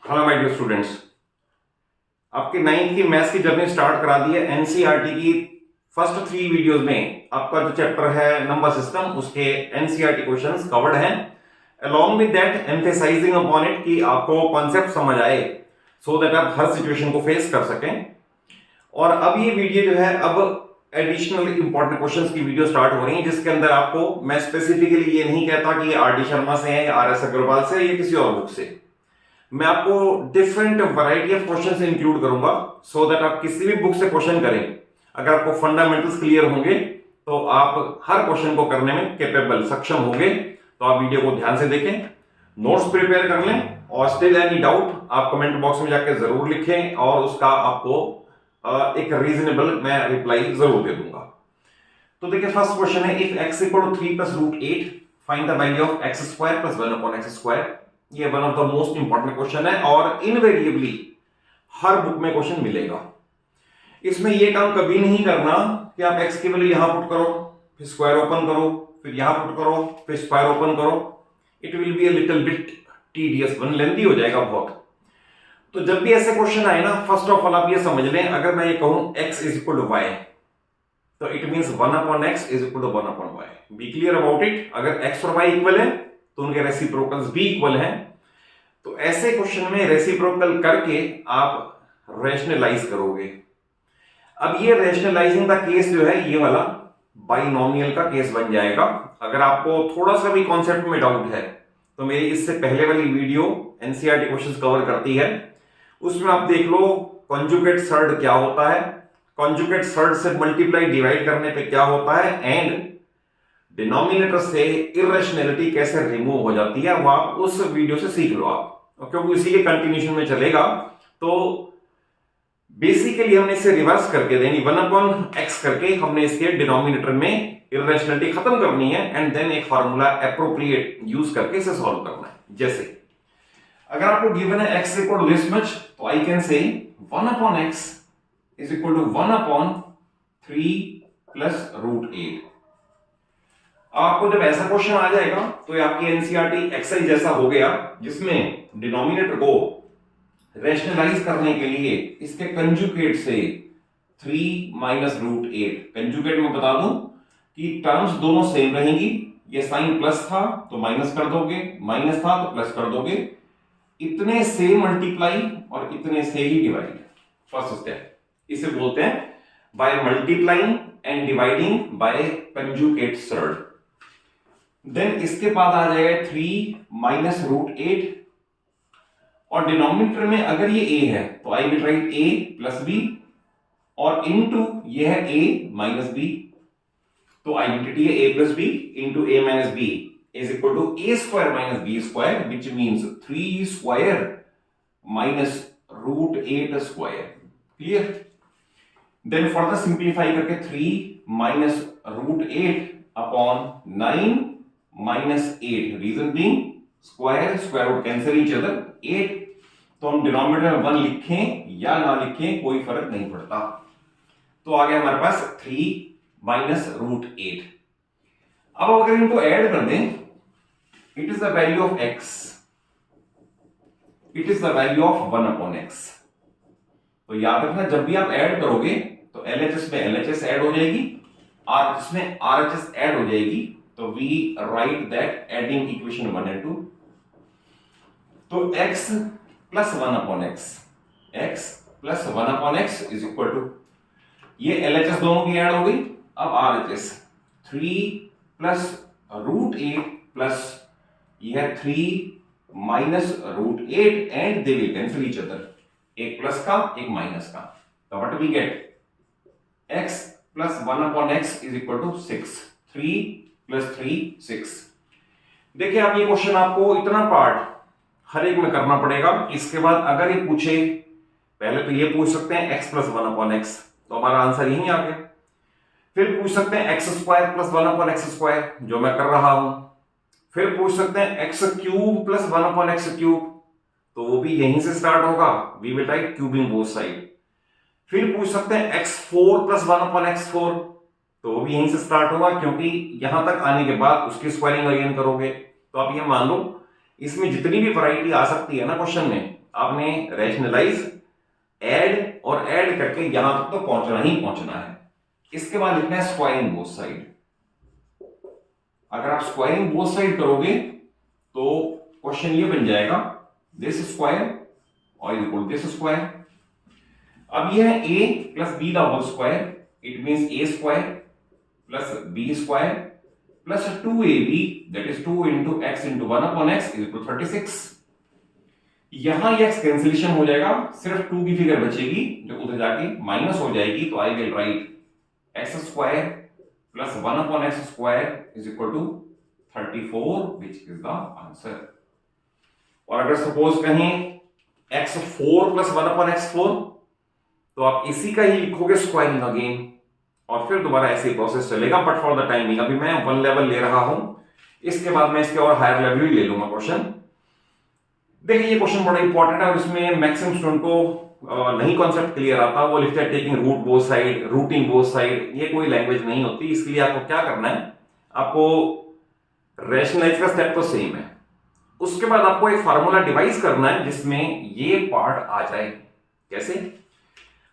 Hello my dear students, आपके ninth की maths की जर्नी स्टार्ट करा दी है। एनसीईआरटी की फर्स्ट 3 वीडियोस में आपका जो चैप्टर है नंबर सिस्टम, उसके एनसीईआरटी क्वेश्चंस कवर्ड हैं। Along with that emphasizing upon it कि आपको कॉन्सेप्ट समझ आए सो दैट आप हर सिचुएशन को फेस कर सकें। और अब ये वीडियो जो है, अब एडिशनल इंपॉर्टेंट क्वेश्चंस की वीडियो स्टार्ट हो रही है, जिसके अंदर आपको मैं स्पेसिफिकली ये नहीं कहता कि ये आर डी शर्मा से है या आर एस अग्रवाल से या किसी और बुक से। मैं आपको different variety of questions include करूंगा सो दैट आप किसी भी बुक से क्वेश्चन करें, अगर आपको फंडामेंटल्स क्लियर होंगे तो आप हर क्वेश्चन को करने में कैपेबल सक्षम होंगे। तो आप वीडियो को ध्यान से देखें, नोट्स प्रिपेयर कर लें, और स्टिल एनी डाउट आप कमेंट बॉक्स में जाकर जरूर लिखें और उसका आपको एक रीजनेबल मैं रिप्लाई जरूर दे दूंगा। तो देखिए, फर्स्ट क्वेश्चन है, if x equal to 3 plus root 8 find the value of x square plus 1 upon x square. ये one of the most important question है और इनवेरिएबली हर बुक में क्वेश्चन मिलेगा। इसमें ये काम कभी नहीं करना कि आप x की वैल्यू यहां पुट करो, फिर स्क्वायर ओपन करो, फिर यहां पुट करो, फिर स्क्वायर ओपन करो। It will be a little bit tedious, one lengthy हो जाएगा बहुत। तो जब भी ऐसे क्वेश्चन आए ना, फर्स्ट ऑफ ऑल आप ये समझ लें, अगर मैं ये कहूं x is equal to y, तो it means 1 upon x is equal to 1 upon y। Be clear about it. अगर x और y इक्वल है तो उनके रेसिप्रोकल्स भी इक्वल हैं। तो ऐसे क्वेश्चन में रेसिप्रोकल करके आप रैशनलाइज करोगे। अब ये रैशनलाइजिंग का केस जो है, ये वाला बाइनोमियल का केस बन जाएगा। अगर आपको थोड़ा सा भी कॉन्सेप्ट में डाउट है तो मेरी इससे पहले वाली वीडियो एनसीईआरटी क्वेश्चंस कवर करती है, उसमें आप देख लो कॉन्जुगेट सर्ड क्या होता है, कॉन्जुगेट सर्ड से मल्टीप्लाई डिवाइड करने पे क्या होता है, एंड डिनोमिनेटर से इरेशनैलिटी कैसे रिमूव हो जाती है, वो आप उस वीडियो से सीख लो आप, क्योंकि इसी के कंटिन्यूशन में चलेगा। तो बेसिकली हमने इसे रिवर्स करके देनी, 1 अपॉन x करके हमने इसके डिनोमिनेटर में इरेशनैलिटी खत्म करनी है, एंड देन एक फार्मूला एप्रोप्रिएट यूज करके इसे सॉल्व करना है। जैसे अगर आपको गिवन है x equal to this much, तो I can say 1 upon x is equal to 1 upon 3 plus root 8। आपको जब ऐसा क्वेश्चन आ जाएगा तो ये आपकी एनसीईआरटी एक्सरसाइज जैसा हो गया, जिसमें डिनोमिनेटर को रैशनलाइज करने के लिए इसके कंजुगेट से 3 माइनस रूट 8, कंजुगेट में बता दूं कि टर्म्स दोनों सेम रहेंगी। ये साइन प्लस था तो माइनस कर दोगे, माइनस था तो प्लस कर दोगे, इतने से मल्टीप्लाई और इतने से ही डिवाइड। फर्स्ट स्टेप इसे बोलते हैं by multiplying and dividing by conjugate surd. Then इसके बाद आ जाएगा 3 माइनस रूट 8, और डिनोमिनेटर में अगर ये a है तो I will write a plus b, और इनटू ये है a माइनस b, तो आइडेंटिटी है a plus b into a minus b is equal to a square minus b square, which means 3 square minus root 8 square. Clear. Then further simplify करके 3 minus root 8 upon 9 minus 8, reason being square square root cancel each other 8। तो हम denominator में 1 लिखें या ना लिखें कोई फर्क नहीं पड़ता। तो आ गया हमारे पास 3 माइनस रूट 8। अब अगर इनको ऐड कर दें, it is the value of x, it is the value of 1 upon x। तो याद रखना, जब भी आप ऐड करोगे तो LHS में LHS ऐड हो जाएगी, RHS में RHS ऐड हो जाएगी। तो we write that adding equation 1 and 2। तो x plus 1 upon x, x plus 1 upon x is equal to, ये LHS दोनों की ऐड हो गई, अब RHS 3 प्लस रूट 8 प्लस यह 3 minus root 8, and they will cancel each other, एक plus का एक माइनस का। तो what we get, x plus 1 upon x is equal to 6, 3 plus 3 6। देखिए, आप ये क्वेश्चन आपको इतना पार्ट हर एक में करना पड़ेगा। इसके बाद अगर ये पूछे, पहले तो ये पूछ सकते हैं x प्लस 1 अपॉन x, तो हमारा आंसर यही आ गया। फिर पूछ सकते हैं x square plus 1 upon x square, जो मैं कर रहा हूं। फिर पूछ सकते हैं x cube plus 1 upon x cube, तो वो भी यहीं से स्टार्ट होगा, we will write cubing both side. फिर पूछ सकते हैं x4 प्लस 1 अपॉन x4, तो वो भी यहीं से स्टार्ट होगा, क्योंकि यहां तक आने के बाद उसकी स्क्वायरिंग अगेन करोगे। तो आप ये मान लो, इसमें जितनी भी वैरायटी आ सकती है ना क्वेश्चन में, आपने रैशनलाइज, ऐड और ऐड करके यहां तक तो पहुंचना ही पहुंचना है। इसके बाद लिखना है स्क्वायरिंग बोथ साइड। अगर आप स्क्वायरिंग बोथ साइड करोगे तो क्वेश्चन ये बन जाएगा दिस स्क्वायर और इक्वल दिस स्क्वायर। अब ये है a plus b the whole square, it means a square plus b square plus 2ab that is 2 into x into 1 upon x is equal to 36। यहां ये x cancellation हो जाएगा, सिर्फ 2 की फिगर बचेगी जो उधर जाके माइनस हो जाएगी, तो I will write x square plus 1 upon x square is equal to 34 which is the answer. और अगर सपोज कहें x4 प्लस 1 upon x4 तो आप इसी का ही लिखोगे स्क्वायरिंग अगेन और फिर दोबारा ऐसे ही प्रोसेस चलेगा। बट फॉर द टाइमिंग अभी मैं 1 लेवल ले रहा हूं, इसके बाद मैं इसके और हायर लेवल भी ले लूंगा क्वेश्चन। देखिए ये क्वेश्चन बड़ा इंपॉर्टेंट है और इसमें मैक्सिमम स्टूडेंट को नहीं कॉन्सेप्ट क्लियर आता, वो लिखते हैं taking root both side, rooting both side. ये कोई लैंग्वेज नहीं होती, इसलिए आपको क्या करना है, आपको रैशनलाइज का स्टेप तो सेम है, उसके बाद आपको एक फार्मूला डिवाइस करना है जिसमें ये पार्ट आ जाए। कैसे?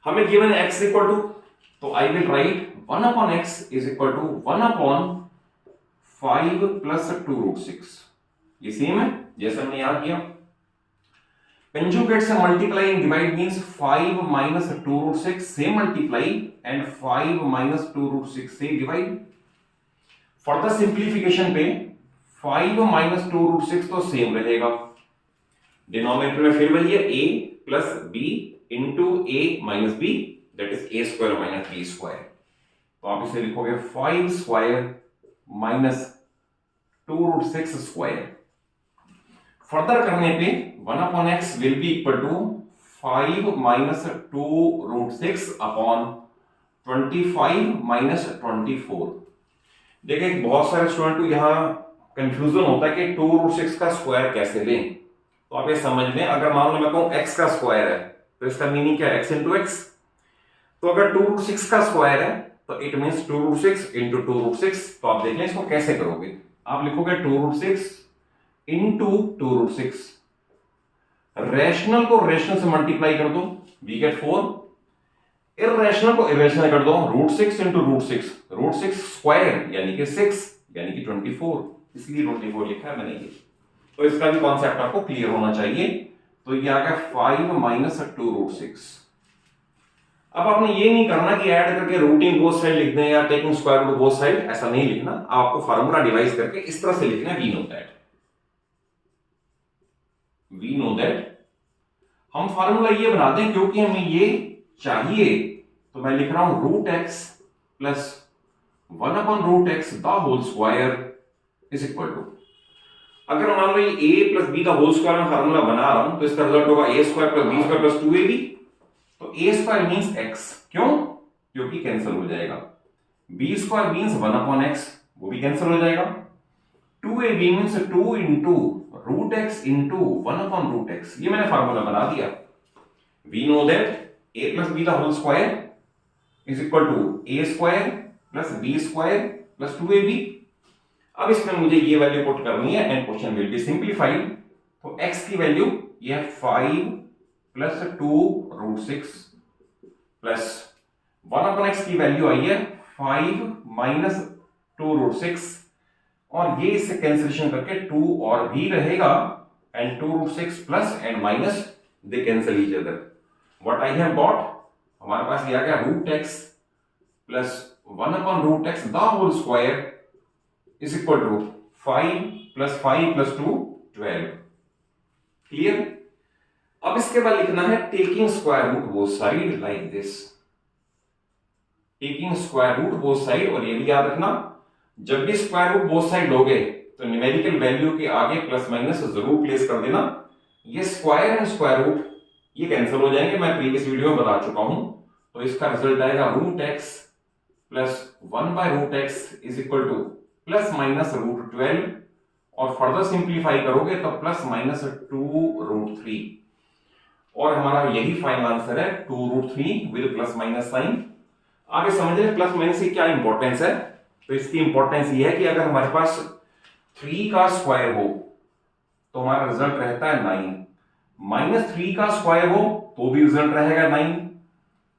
हमें गिवन है x इक्वल टू, तो I will write 1 upon x is equal to 1 upon 5 plus 2 root 6। ये सेम है जैसे हमने यहां किया। कंजुगेट से multiply and divide means 5 minus 2 root 6 से मल्टीप्लाई एंड 5 माइनस 2 रूट 6 से डिवाइड। फॉर द सिंप्लीफिकेशन पे 5 माइनस 2 रूट 6 तो सेम रहेगा, डिनोमिनेटर में फिर वही है a plus b into a minus b that is a square minus b square. तो आप इसे लिखोगे 5 square minus 2 root 6 square. Further करने पे 1 upon x will be equal to 5 minus 2 root 6 upon 25 minus 24। देखिए बहुत सारे स्टूडेंट को यहाँ कंफ्यूजन होता है कि 2 रूट 6 का स्क्वायर कैसे लें। तो आप ये समझ लें, अगर मान लो मैं कहूं x का स्क्वायर है तो इसका मीनिंग क्या है, x इंटू एक्स। तो अगर 2 रूट 6 का स्क्वायर है तो it means 2 root 6 into 2 root 6। तो आप देख लें इसको कैसे करोगे, आप लिखोगे 2 रूट 6 इंटू 2 रूट 6, रैशनल को रैशनल से मल्टीप्लाई कर दो, वी गेट 4, इररेशनल को इररेशनल कर दो, रूट 6 इंटू रूट 6 स्क्वायर यानी कि 6 यानी कि 24, इसलिए 24 लिखा है मैंने ये। तो इसका भी कॉन्सेप्ट आपको क्लियर होना चाहिए। तो ये आ गया 5 माइनस 2 रूट 6। अब आपने ये नहीं करना कि ऐड करके रूटिंग बोथ साइड लिख दें या taking square root both side, ऐसा नहीं लिखना। आपको फार्मूला डिवाइस करके इस तरह से लिखना है, वी नो दैट। हम फार्मूला ये बना दें क्योंकि हमें ये चाहिए, तो मैं लिख रहा हूं root x plus 1 upon root x the whole square is equal to, अगर मान लो ये a प्लस बी का होल स्क्वायर में फार्मूला बना रहा हूं तो इसका रिजल्ट होगा a square plus b square plus 2ab। तो a स्क्वायर मींस x, क्यों? क्योंकि कैंसिल हो जाएगा। b square means 1 upon x, वो भी कैंसिल हो जाएगा। 2ab means 2 into root x into 1 upon root x, ये मैंने फार्मूला बना दिया। We know that a plus b का whole square is equal to a square plus b square plus 2ab। अब इसमें मुझे ये वैल्यू पुट करनी है and question will be simplified. तो x की वैल्यू ये है 5 plus 2 root 6 plus 1 upon x की वैल्यू आई है 5 माइनस 2 रूट 6, और ये इससे कैंसिलेशन करके 2 और भी रहेगा and 2 root 6 plus and minus they cancel each other. What I have got, हमारे पास ये आ गया root x plus 1 upon root x the whole square is equal to 5 plus 5 plus 2 12। Clear? अब इसके बाद लिखना है taking square root both side like this, taking square root both side. और ये भी याद रखना, जब भी स्क्वायर रूट बोथ साइड लोगे तो न्यूमेरिकल वैल्यू के आगे प्लस माइनस जरूर प्लेस कर देना। ये स्क्वायर एंड स्क्वायर रूट ये कैंसिल हो जाएंगे, मैं प्रीवियस वीडियो में बता चुका हूं। तो इसका रिजल्ट आएगा root x plus 1 by root x is equal to plus minus root 12, और फर्दर सिंप्लीफाई करोगे तो प्लस माइनस 2 रूट 3, और हमारा यही फाइनल आंसर है 2 root 3 with plus minus sign. आगे समझ रहे प्लस माइनस की क्या इंपॉर्टेंस है। तो इसकी इंपॉर्टेंस ये है कि अगर हमारे पास 3 का स्क्वायर हो तो हमारा रिजल्ट रहता है 9, -3 का स्क्वायर हो तो भी रिजल्ट रहेगा 9।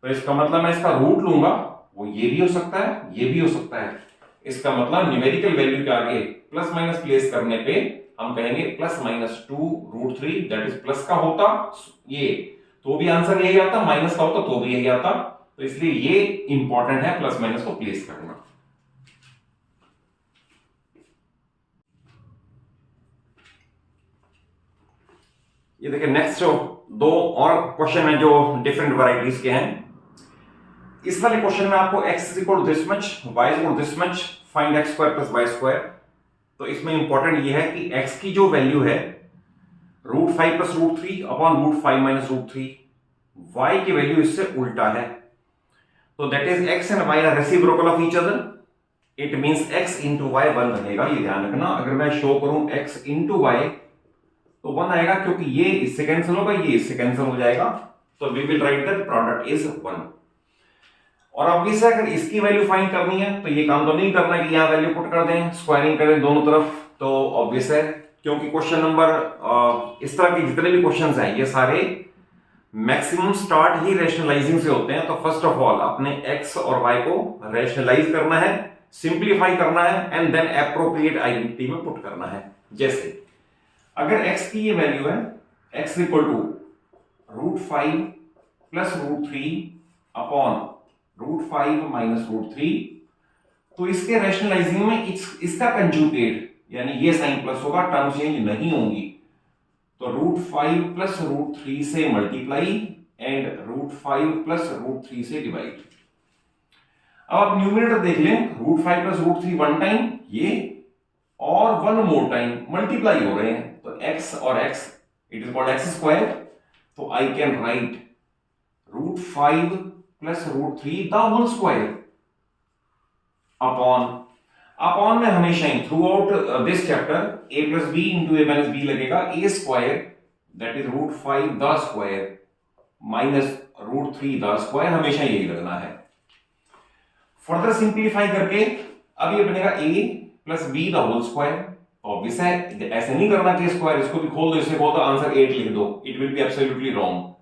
तो इसका मतलब मैं इसका रूट लूंगा, वो ये भी हो सकता है, ये भी हो सकता है। इसका मतलब न्यूमेरिकल वैल्यू के आगे प्लस माइनस प्लेस करने पे हम कहेंगे +-2√3, दैट इज प्लस का होता ये तो भी आंसर यही आता, माइनस का होता तो भी यही आता। तो इसलिए ये इंपॉर्टेंट है प्लस माइनस को प्लेस करना। ये देखिए नेक्स्ट दो और क्वेश्चन है जो डिफरेंट वैरायटीज के हैं। इस वाले क्वेश्चन में आपको x is equal to this much, y is equal to this much, find x square plus y square. तो इसमें इंपॉर्टेंट ये है कि x की जो वैल्यू है √5 + √3 अपॉन √5 - √3, y की वैल्यू इससे उल्टा है। तो that is x and y are reciprocal of each other, it means x into y 1 बनेगा। ये ध्यान रखना, अगर मैं शो करूं x into y तो 1 आएगा, क्योंकि ये इससे कैंसिल होगा, ये इससे कैंसिल हो जाएगा। तो we will write that product is 1। और ऑब्वियस है अगर इसकी वैल्यू फाइंड करनी है तो ये काम तो नहीं करना है कि यहां वैल्यू पुट कर दें, स्क्वायरिंग करें दोनों तरफ। तो ऑब्वियस है, क्योंकि क्वेश्चन नंबर इस तरह के जितने भी क्वेश्चंस हैं ये सारे मैक्सिमम स्टार्ट ही रैशनलाइजिंग से होते हैं। तो फर्स्ट ऑफ ऑल अपने x और y को रैशनलाइज करना है, सिंप्लीफाई करना है एंड देन एप्रोप्रिएट आइडेंटिटी में पुट करना है। जैसे अगर x की ये वैल्यू है x इक्वल टू √5 + √3 अपॉन √5 - √3, तो इसके रैशनलाइजिंग में इसका कंजुगेट यानी ये साइन प्लस होगा, टर्म चेंज नहीं होंगी। तो √5 + √3 से मल्टीप्लाई एंड √5 + √3 से डिवाइड। अब आप न्यूमरेटर देख लें, √5 + √3 वन टाइम ये और वन मोर टाइम मल्टीप्लाई हो रहे हैं। तो x और x it is called x square. तो I can write √5 + √3 the whole square upon में हमेशा ही throughout this chapter a + b × a - b लगेगा। a square that is √5 the square minus √3 the square, हमेशा यही लगना है। फर्दर सिंप्लीफाई करके अब ये बनेगा a + b the whole square. Obvious है, ऐसे नहीं करना कि स्क्वायर इसको भी खोल दो, इसे खोल दो, आंसर 8 लिख दो, it will be absolutely wrong.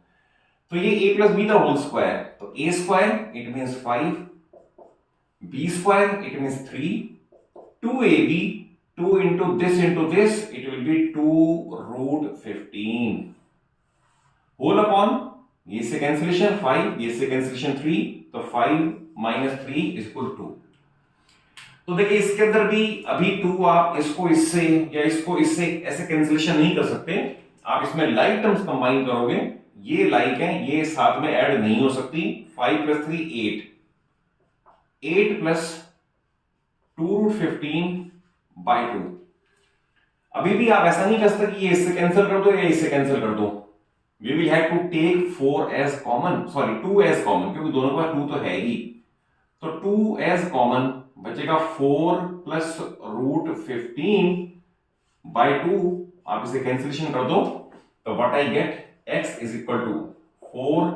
तो ये a + b the whole square, तो a square it means 5, b square it means 3, 2ab 2 into this it will be 2√15 whole upon ये से कैंसिलेशन 5, ये से कैंसिलेशन 3, तो 5 - 3 = 2। तो देखिए इसके अंदर भी अभी 2 आप इसको इससे या इसको इससे ऐसे कैंसिलेशन नहीं कर सकते। आप इसमें लाइक टर्म्स कंबाइन करोगे, ये लाइक है, ये साथ में ऐड नहीं हो सकती। 5 + 3 8, 8 + 2√15/2। अभी भी आप ऐसा नहीं कर सकते कि ये इससे कैंसिल कर दो या इससे कैंसिल कर दो। We will have to take 4 as common, sorry 2 as common, क्योंकि दोनों के पास 2 तो है ही। तो 2 एज कॉमन बचेगा 4 + √15/2। आप इसे कैंसिलेशन कर दो तो what I get, x is equal to 4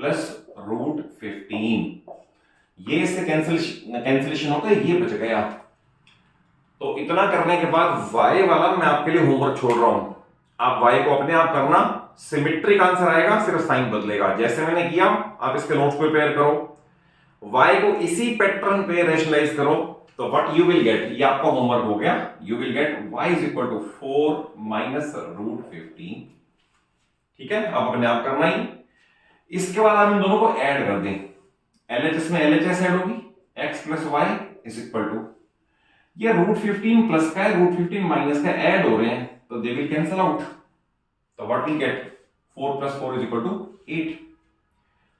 + √15। ये इससे कैंसिलेशन होकर ये बच गया। तो इतना करने के बाद y वाला मैं आपके लिए होमवर्क छोड़ रहा हूं, आप y को अपने आप करना, सिमेट्रिक आंसर आएगा, सिर्फ साइन बदलेगा। जैसे मैंने किया आप इसके नोट्स प्रिपेयर करो, y को इसी पैटर्न पे रैशनलाइज करो, तो व्हाट यू विल गेट, ये आपका होमवर्क हो गया। You will get y is equal to 4 - √15। ठीक है, अब अपने आप करना ही। इसके बाद हम इन दोनों को ऐड कर दें, LHS में LHS ऐड होगी, x + y is equal to ये √15 प्लस का है, √15 माइनस का ऐड हो रहे हैं, तो दे विल कैंसल आउट। तो व्हाट वी गेट, 4 + 4 = 8।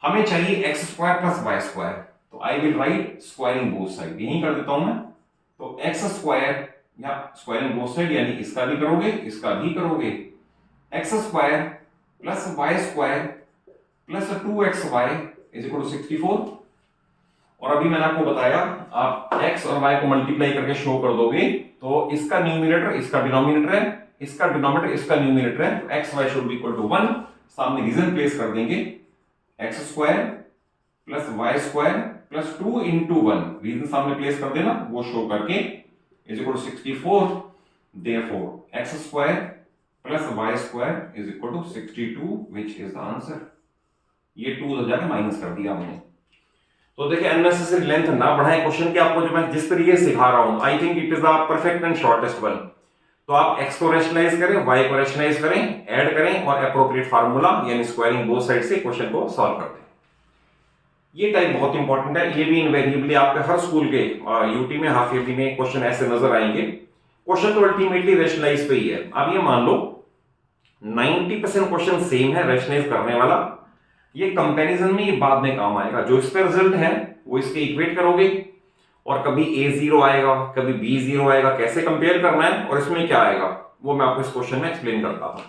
हमें चाहिए x² + y², तो I will right squaring both side, यही कर देता हूं मैं। तो x² या स्क्वायरिंग बोथ साइड यानी इसका भी करोगे इसका भी करोगे, x² + y² + 2xy = 64। और अभी मैंने आपको बताया आप x और y को मल्टीप्लाई करके शो कर दोगे तो इसका न्यूमरेटर इसका डिनोमिनेटर है, इसका डिनोमिनेटर इसका न्यूमरेटर है, तो x y should be equal to 1। सामने रीजन प्लेस कर देंगे, x² + y² + 2 × 1, रीजन सामने प्लेस कर देना, वो शो करके = 64। Therefore x² plus y square is equal to 62 which is the answer. ये 2 उधर जाके माइनस कर दिया हमने। तो देखिए अननेसेसरी लेंथ ना बढ़ाएं क्वेश्चन के, आपको जो मैं जिस तरीके से सिखा रहा हूं I think it is the perfect and shortest one. तो आप एक्स को रेशनलाइज करें, वाई को रेशनलाइज करें, ऐड करें और अप्रोप्रिएट फार्मूला यानी स्क्वायरिंग बोथ साइड से क्वेश्चन को सॉल्व कर दें। ये टाइप बहुत इंपॉर्टेंट है, ये भी इनवेरिएबली आपके हर स्कूल के यूटी में हाफ ईयरली में क्वेश्चन ऐसे नजर आएंगे। क्वेश्चन तो अल्टीमेटली रेशनलाइज पे ही है। अब ये मान लो 90% क्वेश्चन सेम है रेशनलाइज करने वाला, ये कंपैरिजन में ये बाद में काम आएगा। जो इसका रिजल्ट है वो इसके इक्वेट करोगे और कभी a0 आएगा कभी b0 आएगा, कैसे कंपेयर करना है और इसमें क्या आएगा वो मैं आपको इस क्वेश्चन में एक्सप्लेन करता हूं।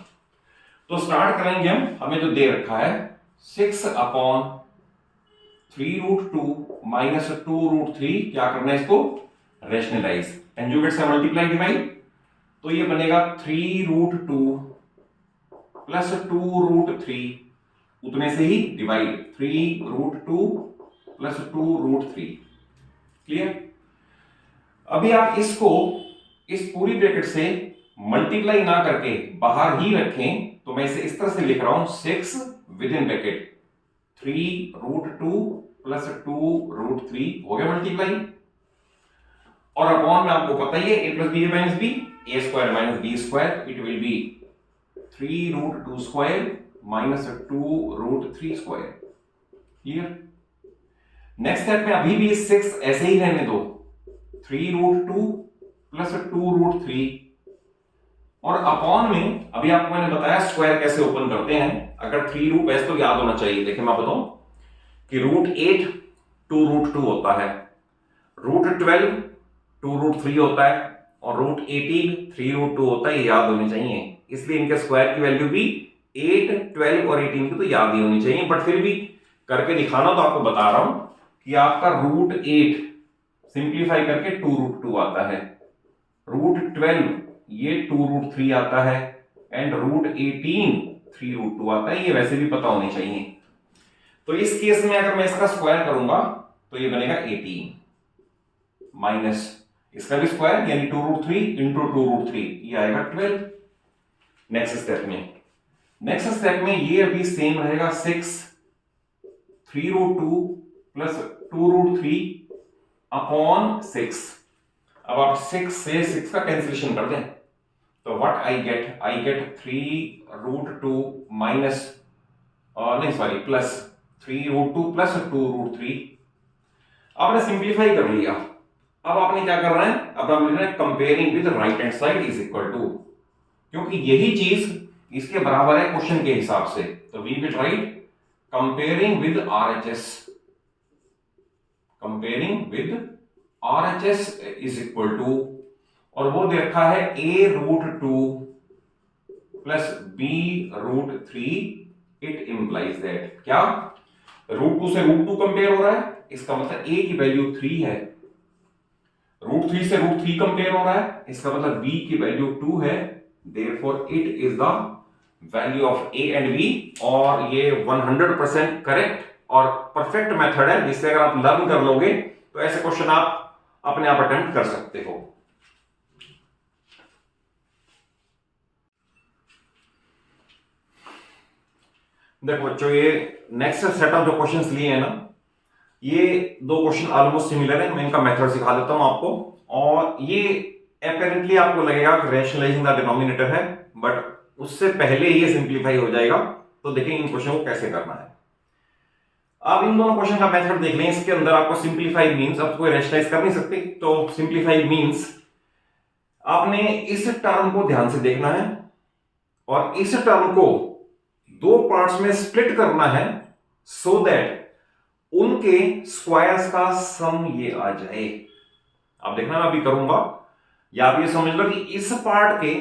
तो स्टार्ट करेंगे हम, हमें जो दे रखा है 6/3√2 माइनस 2√3, क्या करना है इसको रेशनलाइज, कंजुगेट से मल्टीप्लाई डिवाइड, तो ये बनेगा 3√2 प्लस 2√3 उतने से ही डिवाइड, 3√2 प्लस 2√3। क्लियर? अभी आप इसको इस पूरी ब्रैकेट से मल्टीप्लाई ना करके बाहर ही रखें, तो मैं इसे इस तरह से लिख रहा हूं 6 विद इन ब्रैकेट 3√2 प्लस 2√3 हो गया मल्टीप्लाई, और अपॉन में आपको पता ही है a plus b minus b, a square minus b square, it will be 3√2 square minus 2√3 square. Clear? Next step में अभी भी 6 ऐसे ही रहने दो, 3√2 प्लस 2√3 और अपॉन में अभी आपको मैंने बताया स्क्वायर कैसे ओपन करते हैं। अगर 3 रूट वैसे तो याद होना चाहिए, देखिए मैं बताऊं कि √8 2√2 होता है, √12 2√3 होता है और √18 3√2 होता है, ये याद होने चाहिए। इसलिए इनके स्क्वायर की वैल्यू भी 8, 12 और 18 की तो याद ही होनी चाहिए, बट फिर भी करके दिखाना तो आपको बता रहा हूं कि आपका √8 सिंप्लीफाई करके 2√2 आता है, √12 ये 2√3 आता है एंड √18 3√2 आता है, ये वैसे भी पता होनी चाहिए। तो इस केस में अगर मैं इसका स्क्वायर करूंगा तो ये बनेगा 18 माइनस इसका भी स्क्वायर यानी 2√3 इंटू 2√3, ये आएगा 12। नेक्स्ट स्टेप में ये अभी सेम रहेगा 6 3√2 प्लस 2√3 अपॉन 6। अब आप 6 से 6 का कैंसिलेशन कर दें तो what I gate 3√2 minus plus 3√2 plus 2√3। आपने सिंप्लीफाई कर लिया, अब आपने क्या करना है, अब हम लिख रहे हैं comparing with right hand side is equal to, क्योंकि यही चीज इसके बराबर है क्वेश्चन के हिसाब से, तो we will write comparing with RHS is equal to, और वो दे रखा है a√2 plus b√3, it implies that क्या √2 से √2 कंपेयर हो रहा है, इसका मतलब a की वैल्यू 3 है, √3 से √3 कंपेयर हो रहा है, इसका मतलब b की वैल्यू 2 है, therefore it is the value of a and b। और ये 100% करेक्ट और परफेक्ट मेथड है, जिससे अगर आप लर्न कर लोगे तो ऐसे क्वेश्चन आप अपने आप अटेम्प्ट कर सकते हो। देखो बच्चों, ये नेक्स्ट सेट ऑफ जो क्वेश्चंस लिए हैं ना, ये दो क्वेश्चन ऑलमोस्ट सिमिलर है, मैं इनका मेथड सिखा देता हूं आपको। और ये अपेरेंटली आपको लगेगा कि रैशनलाइजिंग द डिनोमिनेटर है, बट उससे पहले ये सिंप्लीफाई हो जाएगा। तो देखिए इन क्वेश्चन को कैसे करना है। आप इन दोनों क्वेश्चन का मेथड देख लें, इसके अंदर आपको सिंप्लीफाई मींस, अब कोई रैशनलाइज कर नहीं सकते, तो सिंप्लीफाई मींस आपने इस टर्म को ध्यान से देखना है और इस टर्म को दो पार्ट्स में स्प्लिट करना है सो दैट उनके स्क्वायर्स का सम ये आ जाए। आप देखना मैं अभी करूंगा, या आप ये समझ लो कि इस पार्ट के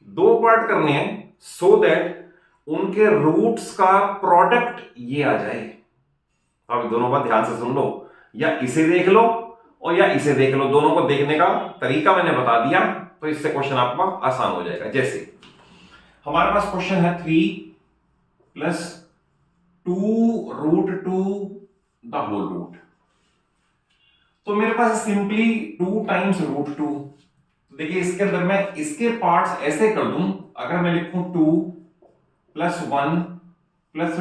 दो पार्ट करने हैं सो दैट उनके रूट्स का प्रोडक्ट ये आ जाए। अब दोनों बात ध्यान से सुन लो, या इसे देख लो और या इसे देख लो, दोनों को देखने का तरीका मैंने बता दिया, तो इससे क्वेश्चन आपका आसान हो जाएगा। जैसे हमारे पास क्वेश्चन है 3 प्लस 2√2 द होल रूट, तो मेरे पास सिंपली 2 टाइम्स √2, देखिए इसके अंदर मैं इसके पार्ट्स ऐसे कर दूं, अगर मैं लिखूं 2 + 1 +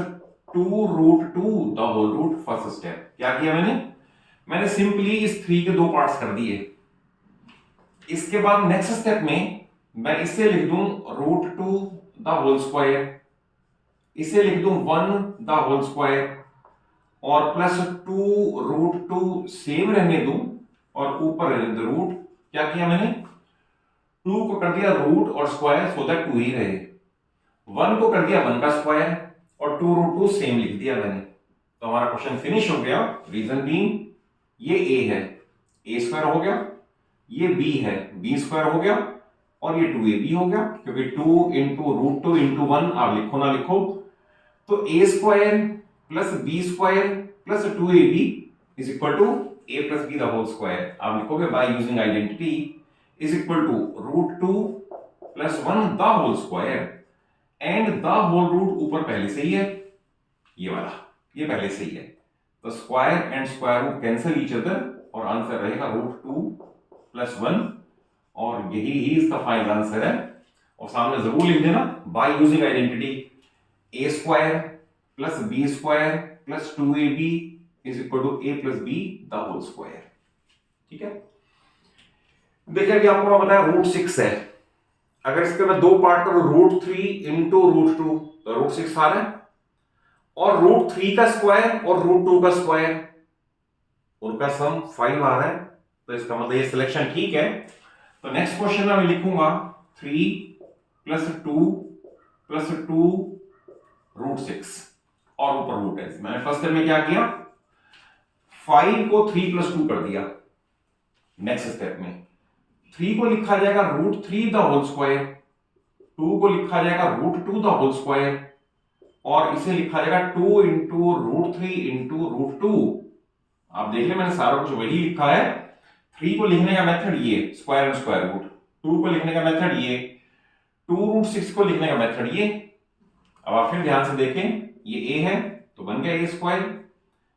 2 √2 the whole root first step, क्या किया मैंने सिंपली इस 3 के 2 पार्ट्स कर दिए। इसके बाद नेक्स्ट स्टेप में मैं इसे लिख दूं √2 द होल स्क्वायर, इसे लिख दूं 1 द होल स्क्वायर और +2 √2 सेम रहने दूं और ऊपर रहने दो रूट। क्या किया मैंने, 2 को कर दिया रूट और स्क्वायर सो दैट 2 ही रहे, 1 को कर दिया 1 का स्क्वायर और 2 √2 सेम लिख दिया मैंने। तो हमारा क्वेश्चन फिनिश हो गया। रीजन बीइंग ये a है, a² हो गया, ये b है, b² हो गया और ये 2ab हो गया, क्योंकि 2 × √2 × 1 आप लिखो ना लिखो तो a² + b² + 2ab is equal to a + b the whole square. आप लिखोगे by using identity is equal to √2 + 1 the whole square and the whole root ऊपर पहले से ही है, ये वाला ये पहले से ही है, तो square and square root cancel each other और आंसर रहेगा √2 + 1 और यही ही इसका फाइनल आंसर है। और सामने जरूर लिख देना by using identity a² + b² + 2ab is equal to a + b the whole square. ठीक है, देखिए अभी आपको मैं बताया √6 है, अगर इसके मैं 2 पार्ट करूं √3 × √2 तो √6 आ रहा है और √3 का स्क्वायर और √2 का स्क्वायर उनका सम 5 आ रहा है, तो इसका मतलब ये सिलेक्शन ठीक है। तो नेक्स्ट क्वेश्चन में मैं लिखूंगा 3 + 2 + 2 √6 और ऊपर रूट है। मैंने फर्स्ट स्टेप में क्या किया, 5 को 3 + 2 कर दिया। नेक्स्ट स्टेप में 3 को लिखा जाएगा √3 द होल स्क्वायर, 2 को लिखा जाएगा √2 द होल स्क्वायर और इसे लिखा जाएगा 2 × √3 × √2। आप देख ले मैंने सारा कुछ वही लिखा है। 3 को लिखने का मेथड ये स्क्वायर एंड स्क्वायर रूट, 2 को लिखने का मेथड ये, 2 √6 को लिखने का मेथड ये। अब आप फिर ध्यान से देखें, ये a है तो बन गया a²,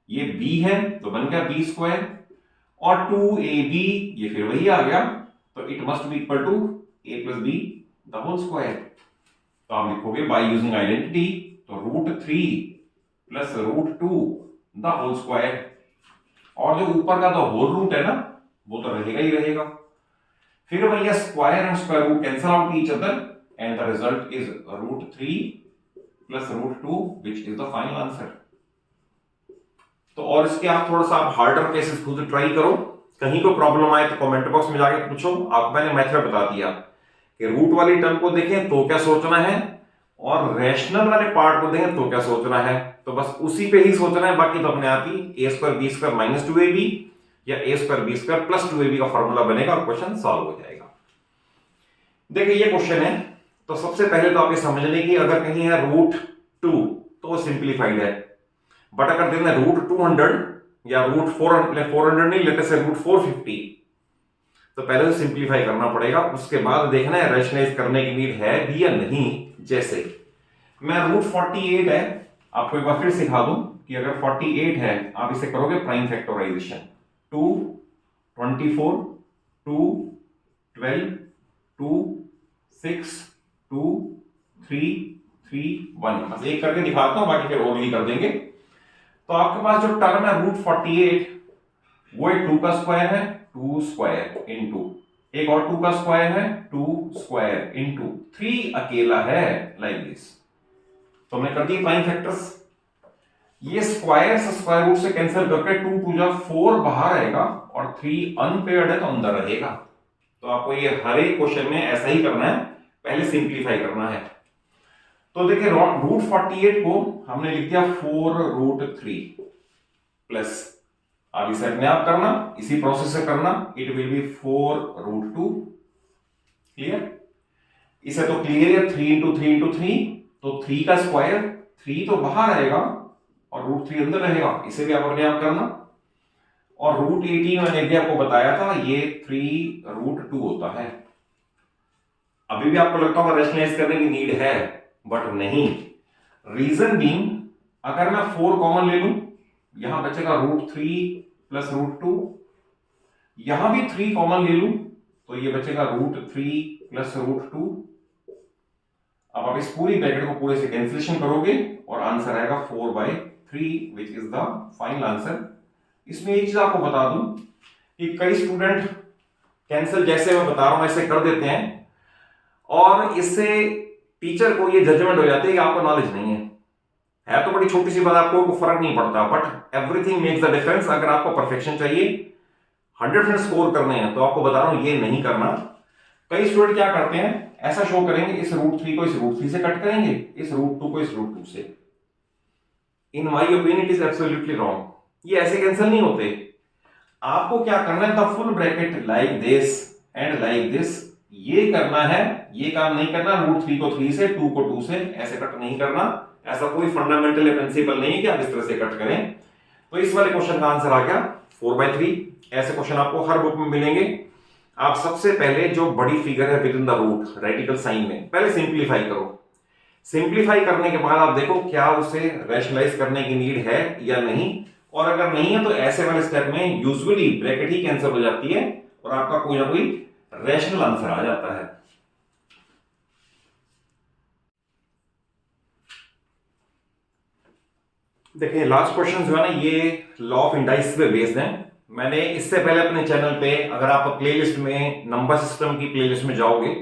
ये b है तो बन गया b² और 2ab ये फिर वही आ गया, तो it must be equal to a + b the whole square. तो आप लिखोगे बाय यूजिंग आइडेंटिटी तो √3 + √2 द होल स्क्वायर और जो ऊपर का तो होल रूट है ना वो तो रहेगा ही रहेगा। फिर भैया square and square root cancel out each other and the result is √3 + √2 which is the final answer. तो और इसके आप थोड़ा सा आप हार्डर केसेस खुद ट्राई करो, कहीं को प्रॉब्लम आए तो कमेंट बॉक्स में जाके पूछो। आपको मैंने मेथड बता दिया कि रूट वाली टर्म को देखें तो क्या सोचना है और रैशनल वाले पार्ट को देखें तो क्या सोचना है, तो बस उसी पे ही सोचना है, बाकी तो अपने आप ही a² b² - 2ab या a² b² + 2ab का फॉर्मूला बनेगा और क्वेश्चन सॉल्व हो जाएगा। देखिए ये क्वेश्चन है, तो सबसे पहले तो आप ये समझ लें कि अगर कहीं है √2 तो वो सिंप्लीफाइड है, बट अगर देना √200 या √400 नहीं लेते से √450 तो पहले तो सिंप्लीफाई करना पड़ेगा, उसके बाद देखना है रैशनलाइज करने की नीड है भी या नहीं। जैसे मैं √48 है, आपको एक बार फिर सिखा दूं कि अगर 48 है आप इसे करोगे प्राइम फैक्टराइजेशन 2 24 2 12 2 6 2 3 3 1, बस एक करके दिखाता हूं बाकी फिर ओरली कर देंगे। तो आपके पास जो टर्म है √48 वो एक 2 का स्क्वायर है 2² इंटू एक और 2 का स्क्वायर है 2² इंटू 3 अकेला है लाइक दिस। तो हमने कर दिए प्राइम फैक्टर्स, ये स्क्वायर से स्क्वायर रूट से कैंसिल करके 2 × 2 = 4 बाहर आएगा और 3 अनपेयर्ड है तो अंदर रहेगा। तो आपको ये हर एक क्वेश्चन में ऐसा ही करना है, पहले सिंप्लीफाई करना है। तो देखिए √48 को हमने लिख दिया 4√3 प्लस, अब इसे अपने आप करना, इसी प्रोसेस से करना, इट विल बी 4√2। क्लियर, इसे तो क्लियर है 3 × 3 × 3 तो 3 का स्क्वायर, 3 तो बाहर आएगा और √3 अंदर रहेगा, इसे भी आप अपने आप करना। और √18 मैंने भी आपको बताया था ये 3√2 होता है। अभी भी आपको लगता होगा रैशनलाइज करने की नीड है, बट नहीं। रीजन बीइंग अगर मैं 4 कॉमन ले लूं, यहां बचेगा √3 + √2, यहां भी 3 कॉमन ले लूं तो ये बचेगा √3 प्लस √2। अब आप इस पूरी ब्रैकेट को पूरे से कैंसिलेशन करोगे और आंसर आएगा 4/3 विच इज द फाइनल आंसर। इसमें एक चीज आपको बता दूं कि कई स्टूडेंट कैंसिल जैसे मैं बता रहा हूं ऐसे कर देते हैं और इससे टीचर को ये जजमेंट हो जाती है कि आपको नॉलेज नहीं है तो बड़ी छोटी सी बात, आपको कोई फर्क नहीं पड़ता, but everything makes the difference. अगर आपको परफेक्शन चाहिए, 100% स्कोर करने हैं, तो आपको बता रहा हूं ये नहीं करना। कई स्टूडेंट क्या करते हैं, ऐसा शो करेंगे, इस √3 को इस √3 से कट करेंगे, इस √2 को इस √2 से। In my opinion it is absolutely wrong. ये ऐसे कैंसिल नहीं होते। आपको क्या करना है, the full bracket like this and like this, ये करना है। ये काम नहीं करना √3 को 3 से, 2 को 2 से, ऐसे कट नहीं करना। ऐसा कोई फंडामेंटल प्रिंसिपल नहीं है कि आप इस तरह से कट करें। तो इस वाले क्वेश्चन का आंसर आ गया 4/3। ऐसे क्वेश्चन आपको हर बुक में मिलेंगे। आप सबसे पहले जो बड़ी फिगर है with in the root radical sign में पहले सिंप्लीफाई करो। सिंप्लीफाई करने के बाद आप देखो क्या उसे रैशनलाइज करने की नीड है या नहीं, और अगर नहीं है तो ऐसे वाले स्टेप में यूजुअली ब्रैकेट ही कैंसिल हो जाती है और आपका कोई ना कोई रैशनल आंसर आ जाता है। देखिए लास्ट क्वेश्चन जो है ना, ये लॉ ऑफ इंडाइसिस पे बेस्ड है। मैंने इससे पहले अपने चैनल पे, अगर आप प्लेलिस्ट में नंबर सिस्टम की प्लेलिस्ट में जाओगे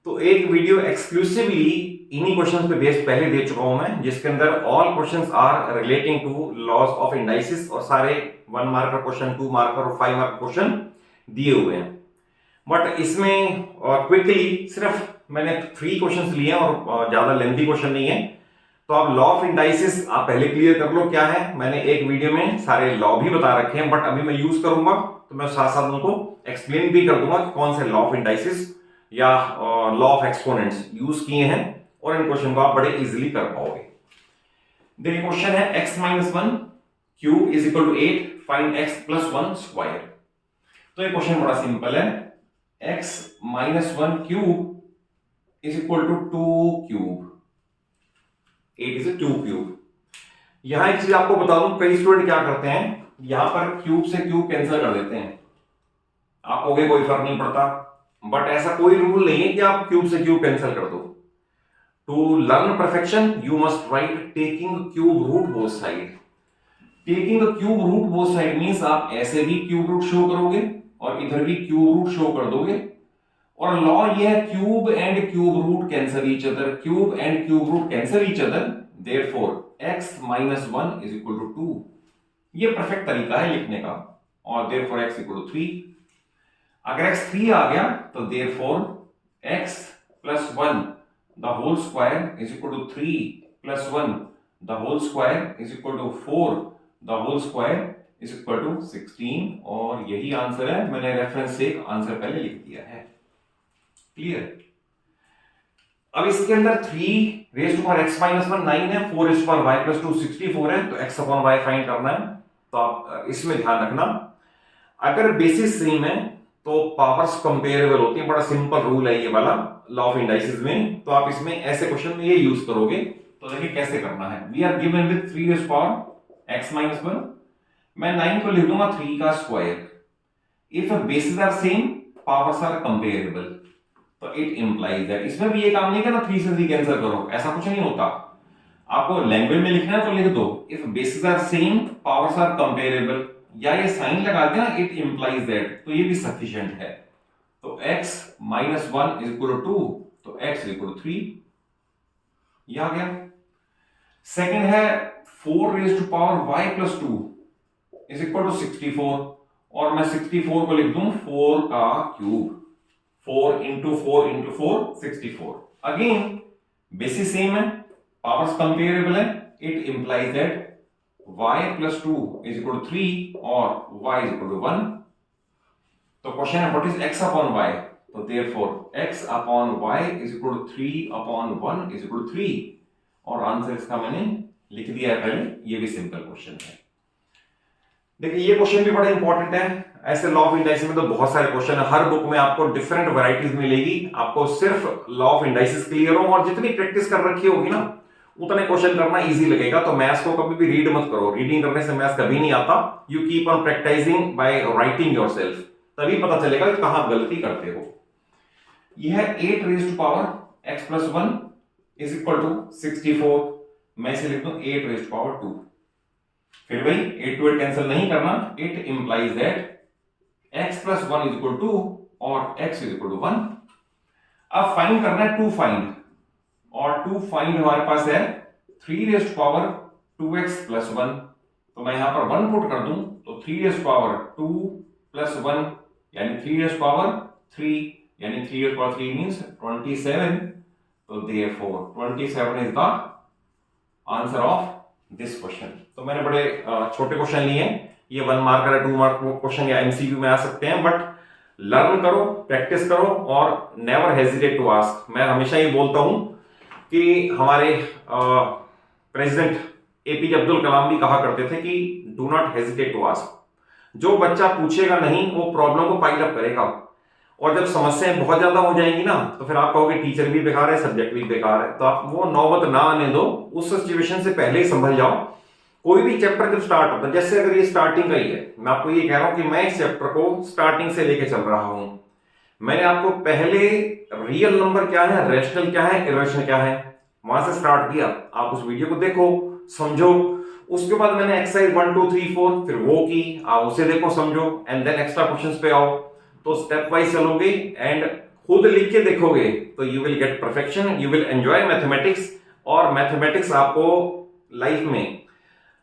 तो एक वीडियो एक्सक्लूसिवली इन्हीं क्वेश्चंस पे बेस्ड पहले दे चुका हूं मैं, जिसके अंदर all questions are relating to laws of indices और सारे 1 मार्क का क्वेश्चन, 2 मार्क और 5 मार्क क्वेश्चन दिए हुए हैं। बट इसमें क्विकली सिर्फ मैंने 3 क्वेश्चंस लिए हैं और ज्यादा लेंथी क्वेश्चन नहीं है। तो आप लॉ ऑफ इंडाइसिस आप पहले क्लियर कर लो क्या है। मैंने एक वीडियो में सारे लॉ भी बता रखे हैं, बट अभी मैं यूज करूंगा तो मैं साथ साथ उनको एक्सप्लेन भी कर दूंगा कि कौन से लॉ ऑफ इंडाइसिस या लॉ ऑफ एक्सपोनेंट्स यूज किए हैं, और इन क्वेश्चन को आप बड़े इजीली कर पाओगे। देखिए क्वेश्चन है x-1 cube is equal to 8, find x + 1 square. तो ये क्वेश्चन बड़ा सिंपल है। x-1 cube is equal to 2 cube, 8 is a 2 cube. यहां एक चीज आपको बता दूं, कई स्टूडेंट क्या करते हैं, यहां पर क्यूब से क्यूब कैंसिल कर देते हैं। आप कहोगे कोई फर्क नहीं पड़ता, बट ऐसा कोई रूल नहीं है कि आप क्यूब से क्यूब कैंसिल कर दो। To learn perfection you must write taking cube root both side. Taking cube root both side means आप ऐसे भी क्यूब रूट शो करोगे और इधर भी क्यूब रूट शो कर दोगे। और लॉ ये है cube and cube root cancel each other, cube and cube root cancel each other, therefore x-1 is equal to 2। ये परफेक्ट तरीका है लिखने का, और देयरफॉर x इक्वल टू 3। अगर x 3 आ गया तो therefore x + 1 the whole square is equal to 3 + 1 the whole square is equal to 4 the whole square is equal to 16। और यही आंसर है। मैंने रेफरेंस से एक आंसर पहले लिख दिया है। क्लियर। अब इसके अंदर 3x-1 9 है, 4y + 2 64 है, तो x/y फाइंड करना है। तो आप इसमें ध्यान रखना, अगर बेसिस सेम है तो पावर्स कंपेरेबल होती है। बड़ा सिंपल रूल है ये वाला लॉ ऑफ इंडाइसिस में। तो आप इसमें ऐसे क्वेश्चन में ये यूज करोगे। तो देखिए कैसे करना है। We are given with 3x-1, मैं 9 को लिख दूंगा 3 का square. If basis are same, powers are comparable, तो इट इंप्लाइज दैट। इसमें भी ये काम नहीं करना 3 से 3 कैंसिल करो, ऐसा कुछ नहीं होता। आपको लैंग्वेज में लिखना है तो लिख दो if basis are same, powers are comparable, या ये साइन लगा देना इट इंप्लाइज दैट, तो ये भी सफिशिएंट है। तो x-1 इज इक्वल टू 2, तो x इक्वल टू 3, ये आ गया। सेकंड है 4y + 2 इज इक्वल टू 64, और मैं 64 को लिख दूं 4 का क्यूब, 4 × 4 × 4 64। अगेन बेसिस सेम है, पावर्स कंपेरेबल है, it implies that y + 2 is equal to 3 और y इज इक्वल टू 1। तो क्वेश्चन है व्हाट इज x/y, तो therefore x/y is equal to 3/1 is equal to 3, और आंसर इसका मैंने लिख दिया है पहले। ये भी सिंपल क्वेश्चन है। देखिए ये क्वेश्चन भी बड़ा इंपॉर्टेंट है। ऐसे लॉ ऑफ इंडाइसिस में तो बहुत सारे क्वेश्चन है, हर बुक में आपको डिफरेंट वैरायटीज मिलेगी। आपको सिर्फ लॉ ऑफ इंडाइसिस क्लियर हो और जितनी प्रैक्टिस कर रखी होगी ना, उतने क्वेश्चन करना इजी लगेगा। तो मैथ्स को कभी भी रीड मत करो, रीडिंग करने से मैथ्स कभी नहीं आता। You keep on practising by writing yourself. तभी पता चलेगा कि कहां आप गलती करते हो। यह 8 raise to power x plus 1 is equal to 64। मैं इसे लिख दूं 8 रेज़ टू पावर 2। फिर भाई 8 to 8 कैंसिल नहीं करना, it implies that x plus 1 is equal to और x इज इक्वल टू 1। अब फाइंड करना है टू फाइंड, और टू फाइंड हमारे पास है 3 rays to power 2x plus 1। तो मैं यहां पर 1 पुट कर दूं तो 3 रेज़ टू पावर 2 प्लस 1 यानी 3 रेज़ टू पावर 3 यानी 3 रेज़ टू पावर 3 मींस 27। तो therefore 27 is the answer of this question. तो मैंने बड़े छोटे क्वेश्चन लिए हैं, ये 1 मार्कर है, 2 मार्क क्वेश्चन या एमसीक्यू में आ सकते हैं, बट लर्न करो, प्रैक्टिस करो और नेवर हेजिटेट टू आस्क। मैं हमेशा ये बोलता हूं कि हमारे प्रेसिडेंट एपीजे अब्दुल कलाम भी कहा करते थे कि do not hesitate to ask. जो बच्चा पूछेगा नहीं वो प्रॉब्लम को पाइल अप करेगा, और जब समस्याएं बहुत ज्यादा हो जाएंगी ना तो फिर आप कहोगे टीचर भी बेकार है, सब्जेक्ट भी बेकार है। तो आप वो नौबत ना आने दो, उस सिचुएशन से पहले ही संभल जाओ। कोई भी चैप्टर जब स्टार्ट होता है, जैसे अगर ये स्टार्टिंग का ही है, मैं आपको ये कह रहा हूं कि मैं इस चैप्टर को स्टार्टिंग से लेके चल रहा हूं। मैंने आपको पहले रियल नंबर क्या है, रैशनल क्या है, इरेशनल क्या है, वहां से स्टार्ट किया। आप उस वीडियो को देखो, समझो। उसके बाद मैंने एक्सरसाइज 1 2 3 4 फिर वो की, आप उसे देखो, समझो, एंड देन एक्स्ट्रा क्वेश्चंस पे आओ। तो स्टेप वाइज चलोगे एंड खुद लिख के देखोगे तो you will gate perfection, you will enjoy mathematics. और मैथमेटिक्स आपको लाइफ में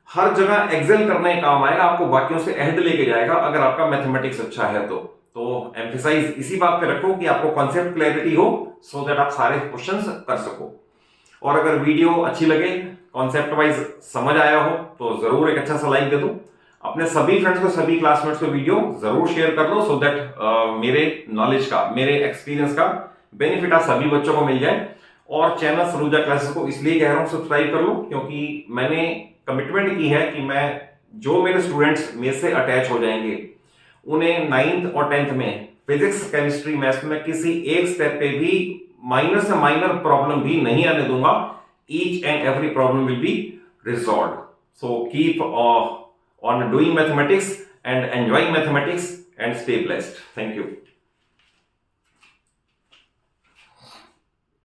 हर जगह एक्सेल करने का काम आएगा, आपको बाकियों से अहेड लेके जाएगा अगर आपका मैथमेटिक्स अच्छा है तो एम्फेसाइज इसी बात पे रखो कि आपको कॉन्सेप्ट क्लैरिटी हो, सो दैट आप सारे क्वेश्चंस कर सको। और अगर वीडियो अच्छी लगे, कॉन्सेप्ट वाइज समझ आया हो, तो जरूर एक अच्छा सा लाइक दे दो। अपने सभी फ्रेंड्स को, सभी क्लासमेट्स को वीडियो जरूर शेयर कर लो, सो दैट मेरे नॉलेज का, मेरे एक्सपीरियंस का बेनिफिट आप सभी बच्चों को मिल जाए। और चैनल सलूजा क्लासेस को इसलिए कह रहा हूं सब्सक्राइब कर लो, क्योंकि मैंने कमिटमेंट की है कि मैं जो मेरे स्टूडेंट्स मेरे से अटैच हो जाएंगे उन्हें 9th और 10th में फिजिक्स, केमिस्ट्री, मैथ्स में किसी एक स्टेप पे भी माइनर से माइनर प्रॉब्लम भी नहीं आने दूंगा। Each and every problem will be resolved. So keep on doing mathematics and enjoying mathematics and stay blessed. Thank you.